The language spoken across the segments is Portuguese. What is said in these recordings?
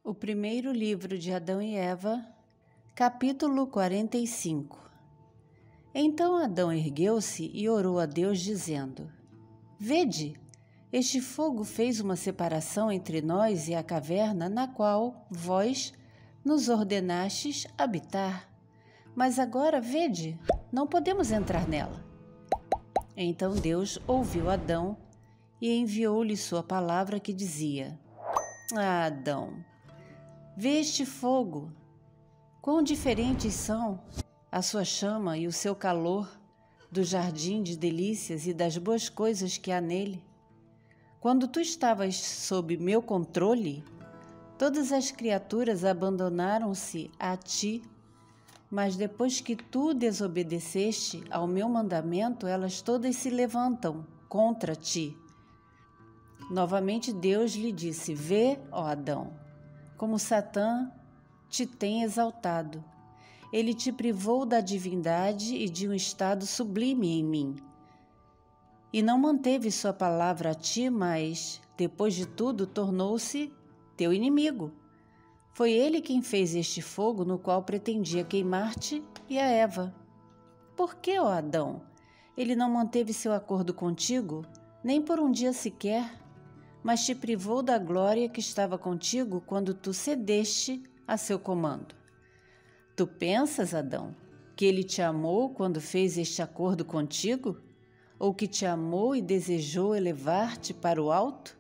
O primeiro livro de Adão e Eva, capítulo 45. Então Adão ergueu-se e orou a Deus, dizendo: Vede, este fogo fez uma separação entre nós e a caverna na qual vós nos ordenastes habitar. Mas agora, vede, não podemos entrar nela. Então Deus ouviu Adão e enviou-lhe sua palavra que dizia: Adão, vê este fogo, quão diferentes são a sua chama e o seu calor do jardim de delícias e das boas coisas que há nele. Quando tu estavas sob meu controle, todas as criaturas abandonaram-se a ti, mas depois que tu desobedeceste ao meu mandamento, elas todas se levantam contra ti. Novamente Deus lhe disse: Vê, ó Adão, como Satã te tem exaltado. Ele te privou da divindade e de um estado sublime em mim. E não manteve sua palavra a ti, mas, depois de tudo, tornou-se teu inimigo. Foi ele quem fez este fogo no qual pretendia queimar-te e a Eva. Por que, ó Adão, ele não manteve seu acordo contigo, nem por um dia sequer, mas te privou da glória que estava contigo quando tu cedeste a seu comando? Tu pensas, Adão, que ele te amou quando fez este acordo contigo? Ou que te amou e desejou elevar-te para o alto?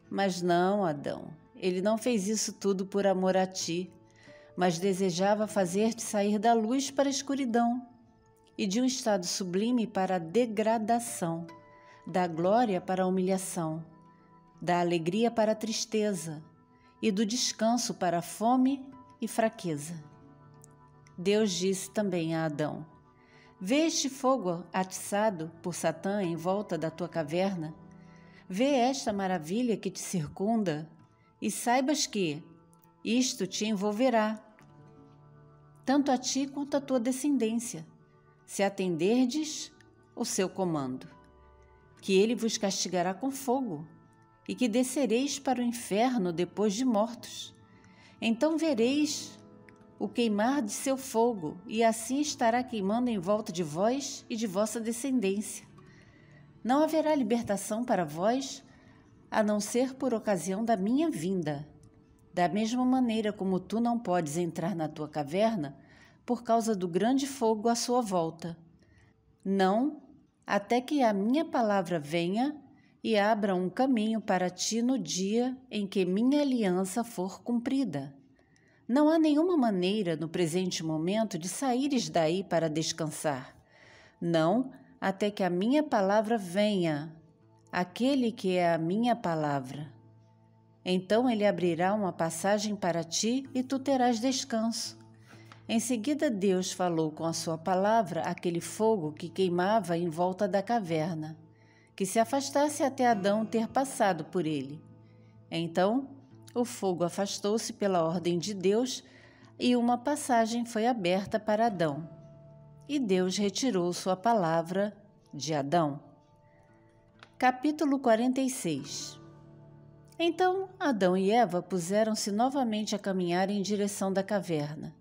Mas não, Adão, ele não fez isso tudo por amor a ti, mas desejava fazer-te sair da luz para a escuridão e de um estado sublime para a degradação, da glória para a humilhação, da alegria para a tristeza e do descanso para a fome e fraqueza. Deus disse também a Adão: Vê este fogo atiçado por Satã em volta da tua caverna? Vê esta maravilha que te circunda e saibas que isto te envolverá, tanto a ti quanto a tua descendência, se atenderdes o seu comando, que ele vos castigará com fogo e que descereis para o inferno depois de mortos. Então vereis o queimar de seu fogo, e assim estará queimando em volta de vós e de vossa descendência. Não haverá libertação para vós, a não ser por ocasião da minha vinda. Da mesma maneira como tu não podes entrar na tua caverna, por causa do grande fogo à sua volta. Não, até que a minha palavra venha e abra um caminho para ti no dia em que minha aliança for cumprida. Não há nenhuma maneira no presente momento de saíres daí para descansar. Não, até que a minha palavra venha, aquele que é a minha palavra. Então ele abrirá uma passagem para ti e tu terás descanso. Em seguida Deus falou com a sua palavra aquele fogo que queimava em volta da caverna, que se afastasse até Adão ter passado por ele. Então o fogo afastou-se pela ordem de Deus e uma passagem foi aberta para Adão. E Deus retirou sua palavra de Adão. Capítulo 46. Então Adão e Eva puseram-se novamente a caminhar em direção da caverna.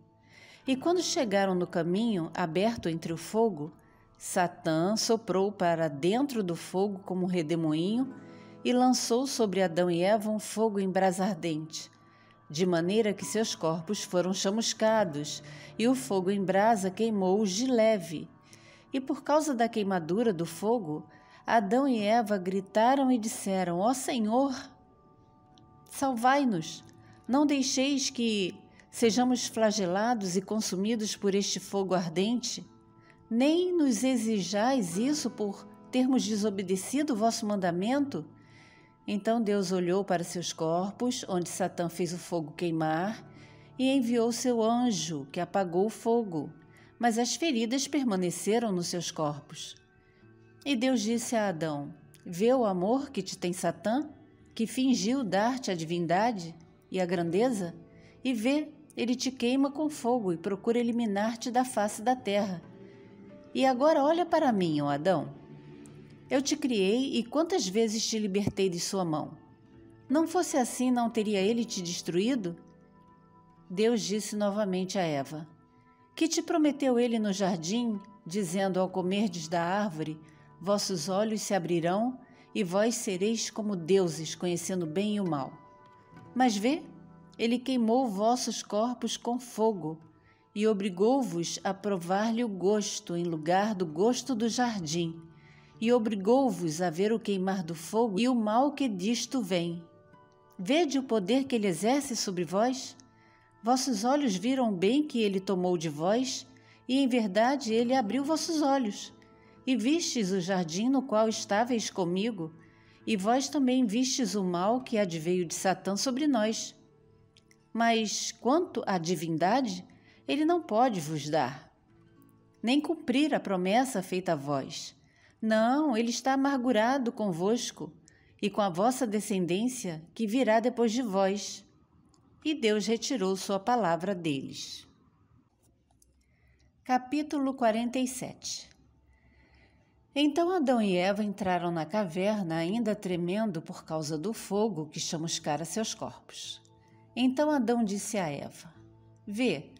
E quando chegaram no caminho aberto entre o fogo, Satã soprou para dentro do fogo como um redemoinho e lançou sobre Adão e Eva um fogo em brasa ardente, de maneira que seus corpos foram chamuscados, e o fogo em brasa queimou-os de leve. E por causa da queimadura do fogo, Adão e Eva gritaram e disseram: Ó Senhor, salvai-nos, não deixeis que sejamos flagelados e consumidos por este fogo ardente, nem nos exijais isso por termos desobedecido o vosso mandamento. Então Deus olhou para seus corpos, onde Satã fez o fogo queimar, e enviou seu anjo, que apagou o fogo, mas as feridas permaneceram nos seus corpos. E Deus disse a Adão: Vê o amor que te tem Satã, que fingiu dar-te a divindade e a grandeza? E vê, ele te queima com fogo e procura eliminar-te da face da terra. E agora olha para mim, ó Adão. Eu te criei e quantas vezes te libertei de sua mão? Não fosse assim, não teria ele te destruído? Deus disse novamente a Eva: Que te prometeu ele no jardim, dizendo: Ao comerdes da árvore, vossos olhos se abrirão e vós sereis como deuses, conhecendo o bem e o mal. Mas vê, ele queimou vossos corpos com fogo e obrigou-vos a provar-lhe o gosto em lugar do gosto do jardim, e obrigou-vos a ver o queimar do fogo e o mal que disto vem. Vede o poder que ele exerce sobre vós? Vossos olhos viram o bem que ele tomou de vós, e em verdade ele abriu vossos olhos. E vistes o jardim no qual estáveis comigo, e vós também vistes o mal que adveio de Satã sobre nós. Mas quanto à divindade, ele não pode vos dar, nem cumprir a promessa feita a vós. Não, ele está amargurado convosco e com a vossa descendência que virá depois de vós. E Deus retirou sua palavra deles. Capítulo 47. Então Adão e Eva entraram na caverna, ainda tremendo por causa do fogo que chamuscara seus corpos. Então Adão disse a Eva: Vê,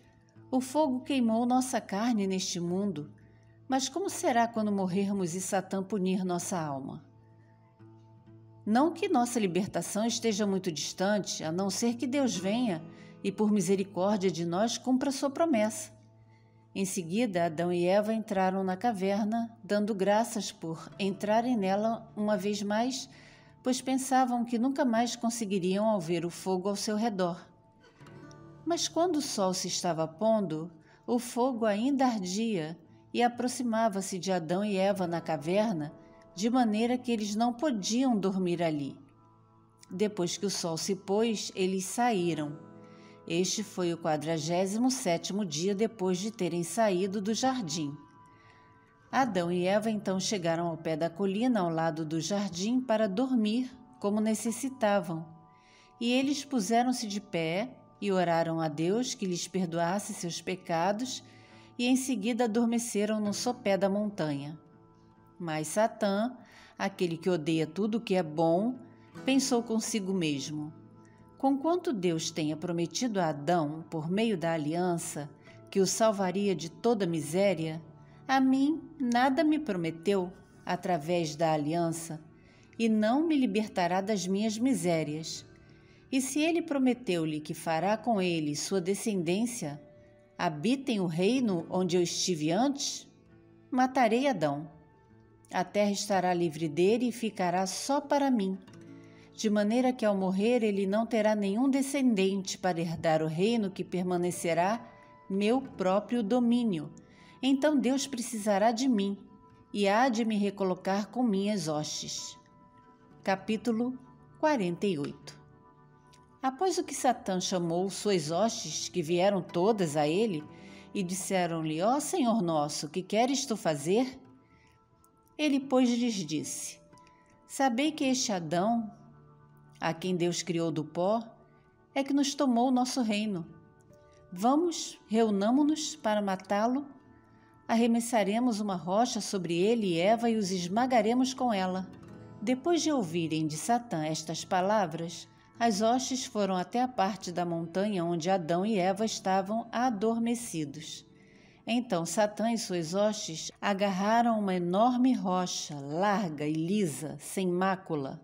o fogo queimou nossa carne neste mundo, mas como será quando morrermos e Satã punir nossa alma? Não que nossa libertação esteja muito distante, a não ser que Deus venha e por misericórdia de nós cumpra sua promessa. Em seguida, Adão e Eva entraram na caverna, dando graças por entrarem nela uma vez mais, pois pensavam que nunca mais conseguiriam ao ver o fogo ao seu redor. Mas quando o sol se estava pondo, o fogo ainda ardia e aproximava-se de Adão e Eva na caverna, de maneira que eles não podiam dormir ali. Depois que o sol se pôs, eles saíram. Este foi o 47º dia depois de terem saído do jardim. Adão e Eva então chegaram ao pé da colina ao lado do jardim para dormir, como necessitavam. E eles puseram-se de pé e oraram a Deus que lhes perdoasse seus pecados, e em seguida adormeceram no sopé da montanha. Mas Satã, aquele que odeia tudo o que é bom, pensou consigo mesmo: Conquanto Deus tenha prometido a Adão, por meio da aliança, que o salvaria de toda miséria, a mim nada me prometeu através da aliança, e não me libertará das minhas misérias. E se ele prometeu-lhe que fará com ele sua descendência, habitem o reino onde eu estive antes, matarei Adão. A terra estará livre dele e ficará só para mim, de maneira que ao morrer ele não terá nenhum descendente para herdar o reino que permanecerá meu próprio domínio. Então Deus precisará de mim e há de me recolocar com minhas hostes. Capítulo 48. Após o que Satã chamou suas hostes, que vieram todas a ele, e disseram-lhe: Ó Senhor nosso, que queres tu fazer? Ele, pois, lhes disse: Sabei que este Adão, a quem Deus criou do pó, é que nos tomou o nosso reino. Vamos, reunamo-nos para matá-lo, arremessaremos uma rocha sobre ele e Eva e os esmagaremos com ela. Depois de ouvirem de Satã estas palavras, as hostes foram até a parte da montanha onde Adão e Eva estavam adormecidos. Então Satã e suas hostes agarraram uma enorme rocha, larga e lisa, sem mácula,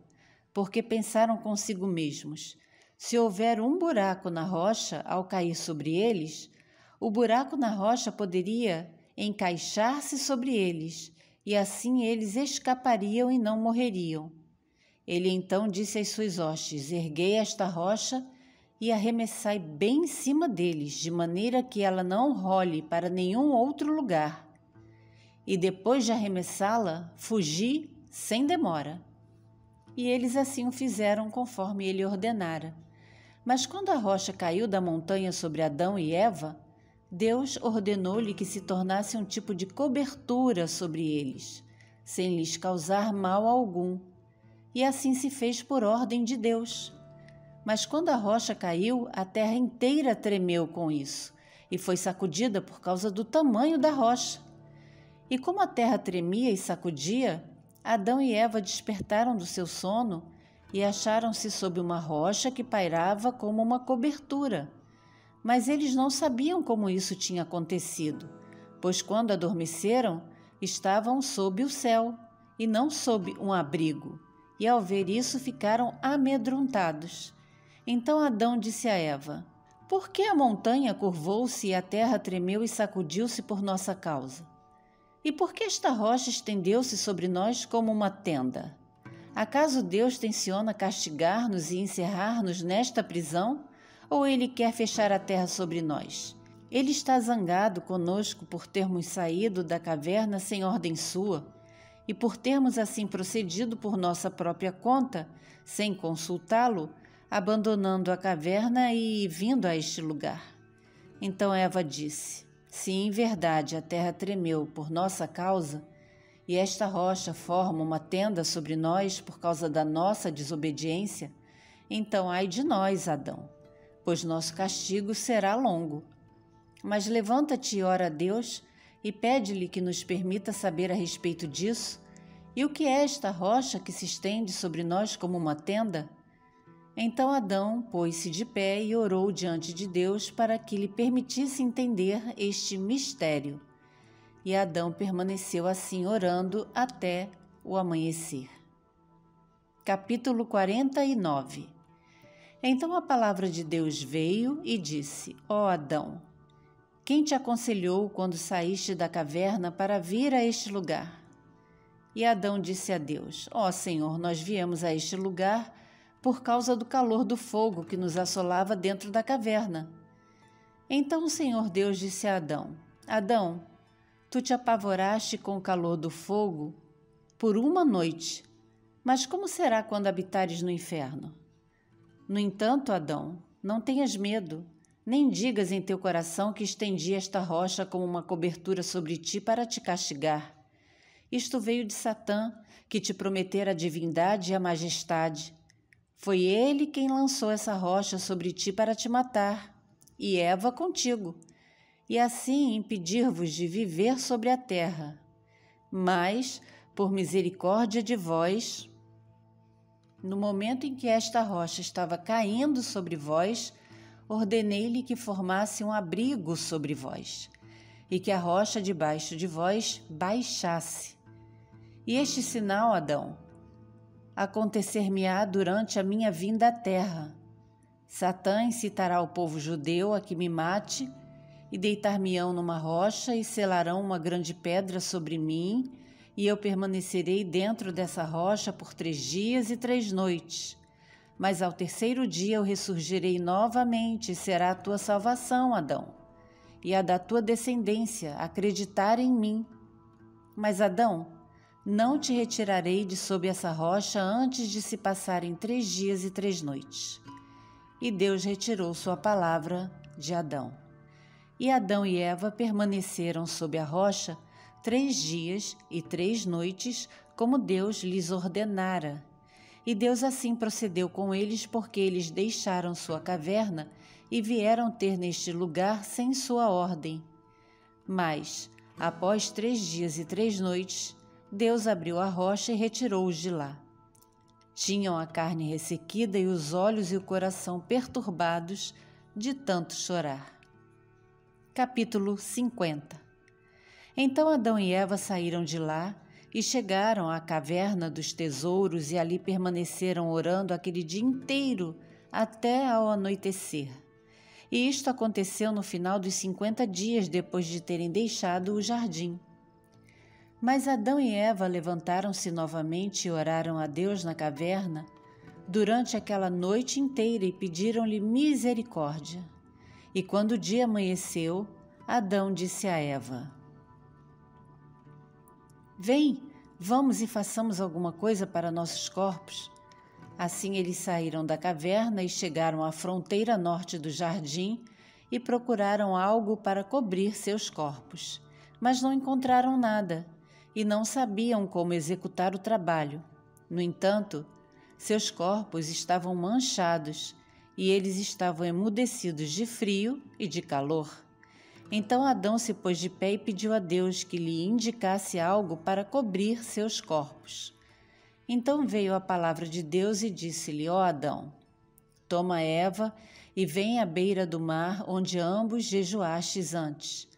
porque pensaram consigo mesmos: se houver um buraco na rocha ao cair sobre eles, o buraco na rocha poderia encaixar-se sobre eles, e assim eles escapariam e não morreriam. Ele então disse às suas hostes: Erguei esta rocha e arremessai bem em cima deles, de maneira que ela não role para nenhum outro lugar. E depois de arremessá-la, fugi sem demora. E eles assim o fizeram conforme ele ordenara. Mas quando a rocha caiu da montanha sobre Adão e Eva, Deus ordenou-lhe que se tornasse um tipo de cobertura sobre eles, sem lhes causar mal algum. E assim se fez por ordem de Deus. Mas quando a rocha caiu, a terra inteira tremeu com isso, e foi sacudida por causa do tamanho da rocha. E como a terra tremia e sacudia, Adão e Eva despertaram do seu sono e acharam-se sob uma rocha que pairava como uma cobertura. Mas eles não sabiam como isso tinha acontecido, pois quando adormeceram, estavam sob o céu e não sob um abrigo, e ao ver isso ficaram amedrontados. Então Adão disse a Eva: Por que a montanha curvou-se e a terra tremeu e sacudiu-se por nossa causa? E por que esta rocha estendeu-se sobre nós como uma tenda? Acaso Deus tenciona castigar-nos e encerrar-nos nesta prisão? Ou Ele quer fechar a terra sobre nós? Ele está zangado conosco por termos saído da caverna sem ordem sua e por termos assim procedido por nossa própria conta, sem consultá-lo, abandonando a caverna e vindo a este lugar. Então Eva disse: Se em verdade a terra tremeu por nossa causa, e esta rocha forma uma tenda sobre nós por causa da nossa desobediência, então ai de nós, Adão, pois nosso castigo será longo. Mas levanta-te e ora a Deus e pede-lhe que nos permita saber a respeito disso, e o que é esta rocha que se estende sobre nós como uma tenda? Então Adão pôs-se de pé e orou diante de Deus para que lhe permitisse entender este mistério. E Adão permaneceu assim orando até o amanhecer. Capítulo 49. Então a palavra de Deus veio e disse: Ó Adão, quem te aconselhou quando saíste da caverna para vir a este lugar? E Adão disse a Deus: Ó Senhor, nós viemos a este lugar por causa do calor do fogo que nos assolava dentro da caverna. Então o Senhor Deus disse a Adão: Adão, tu te apavoraste com o calor do fogo por uma noite, mas como será quando habitares no inferno? No entanto, Adão, não tenhas medo, nem digas em teu coração que estendi esta rocha como uma cobertura sobre ti para te castigar. Isto veio de Satã, que te prometera a divindade e a majestade. Foi ele quem lançou essa rocha sobre ti para te matar, e Eva contigo, e assim impedir-vos de viver sobre a terra. Mas, por misericórdia de vós, no momento em que esta rocha estava caindo sobre vós, ordenei-lhe que formasse um abrigo sobre vós, e que a rocha debaixo de vós baixasse. E este sinal, Adão, acontecer-me-á durante a minha vinda à terra. Satã incitará o povo judeu a que me mate, e deitar-me-ão numa rocha e selarão uma grande pedra sobre mim, e eu permanecerei dentro dessa rocha por 3 dias e 3 noites. Mas ao terceiro dia eu ressurgirei novamente, e será a tua salvação, Adão, e a da tua descendência acreditar em mim. Mas, Adão, não te retirarei de sob essa rocha antes de se passarem 3 dias e 3 noites. E Deus retirou sua palavra de Adão. E Adão e Eva permaneceram sob a rocha 3 dias e 3 noites, como Deus lhes ordenara. E Deus assim procedeu com eles, porque eles deixaram sua caverna e vieram ter neste lugar sem sua ordem. Mas, após 3 dias e 3 noites, Deus abriu a rocha e retirou-os de lá. Tinham a carne ressequida e os olhos e o coração perturbados de tanto chorar. Capítulo 50. Então Adão e Eva saíram de lá e chegaram à caverna dos tesouros e ali permaneceram orando aquele dia inteiro até ao anoitecer. E isto aconteceu no final dos 50 dias depois de terem deixado o jardim. Mas Adão e Eva levantaram-se novamente e oraram a Deus na caverna durante aquela noite inteira e pediram-lhe misericórdia. E quando o dia amanheceu, Adão disse a Eva: Vem, vamos e façamos alguma coisa para nossos corpos. Assim eles saíram da caverna e chegaram à fronteira norte do jardim e procuraram algo para cobrir seus corpos, mas não encontraram nada e não sabiam como executar o trabalho. No entanto, seus corpos estavam manchados e eles estavam emudecidos de frio e de calor. Então Adão se pôs de pé e pediu a Deus que lhe indicasse algo para cobrir seus corpos. Então veio a palavra de Deus e disse-lhe: Ó Adão, toma Eva e vem à beira do mar onde ambos jejuastes antes.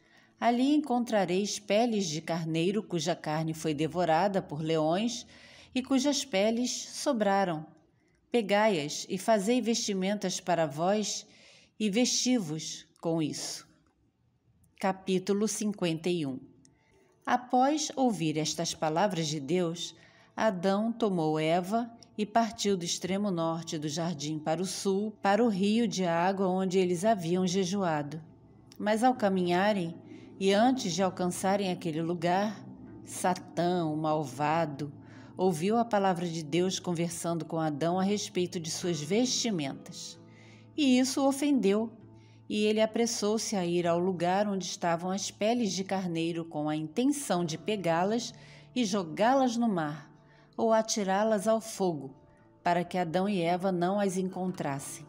Ali encontrareis peles de carneiro cuja carne foi devorada por leões e cujas peles sobraram. Pegai-as e fazei vestimentas para vós e vesti-vos com isso. Capítulo 51. Após ouvir estas palavras de Deus, Adão tomou Eva e partiu do extremo norte do jardim para o sul, para o rio de água onde eles haviam jejuado. Mas ao caminharem, e antes de alcançarem aquele lugar, Satã, o malvado, ouviu a palavra de Deus conversando com Adão a respeito de suas vestimentas. E isso o ofendeu, e ele apressou-se a ir ao lugar onde estavam as peles de carneiro com a intenção de pegá-las e jogá-las no mar, ou atirá-las ao fogo, para que Adão e Eva não as encontrassem.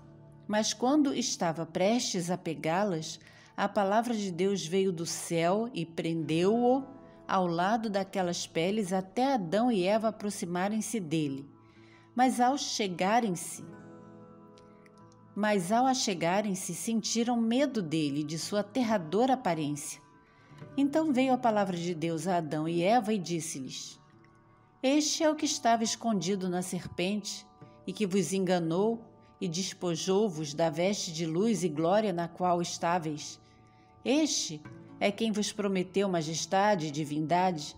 Mas quando estava prestes a pegá-las, a palavra de Deus veio do céu e prendeu-o ao lado daquelas peles até Adão e Eva aproximarem-se dele. Mas ao achegarem-se, sentiram medo dele e de sua aterradora aparência. Então veio a palavra de Deus a Adão e Eva e disse-lhes: Este é o que estava escondido na serpente e que vos enganou e despojou-vos da veste de luz e glória na qual estáveis. Este é quem vos prometeu majestade e divindade.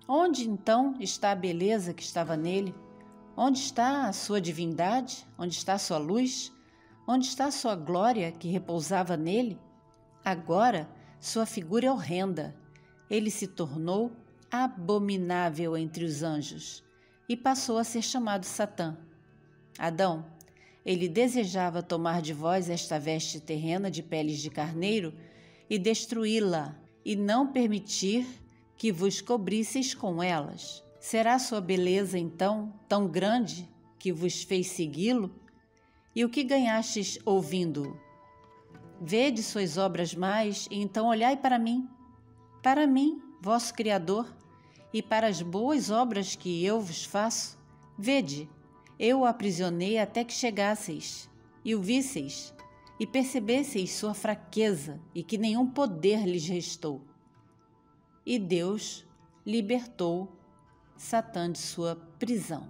Onde então está a beleza que estava nele? Onde está a sua divindade? Onde está a sua luz? Onde está a sua glória que repousava nele? Agora sua figura é horrenda. Ele se tornou abominável entre os anjos e passou a ser chamado Satã. Adão, ele desejava tomar de vós esta veste terrena de peles de carneiro e destruí-la, e não permitir que vos cobrisseis com elas. Será sua beleza, então, tão grande que vos fez segui-lo? E o que ganhastes ouvindo-o? Vede suas obras mais, e então olhai para mim, vosso Criador, e para as boas obras que eu vos faço. Vede, eu o aprisionei até que chegasseis, e o visseis, e percebesseis sua fraqueza, e que nenhum poder lhes restou. E Deus libertou Satã de sua prisão.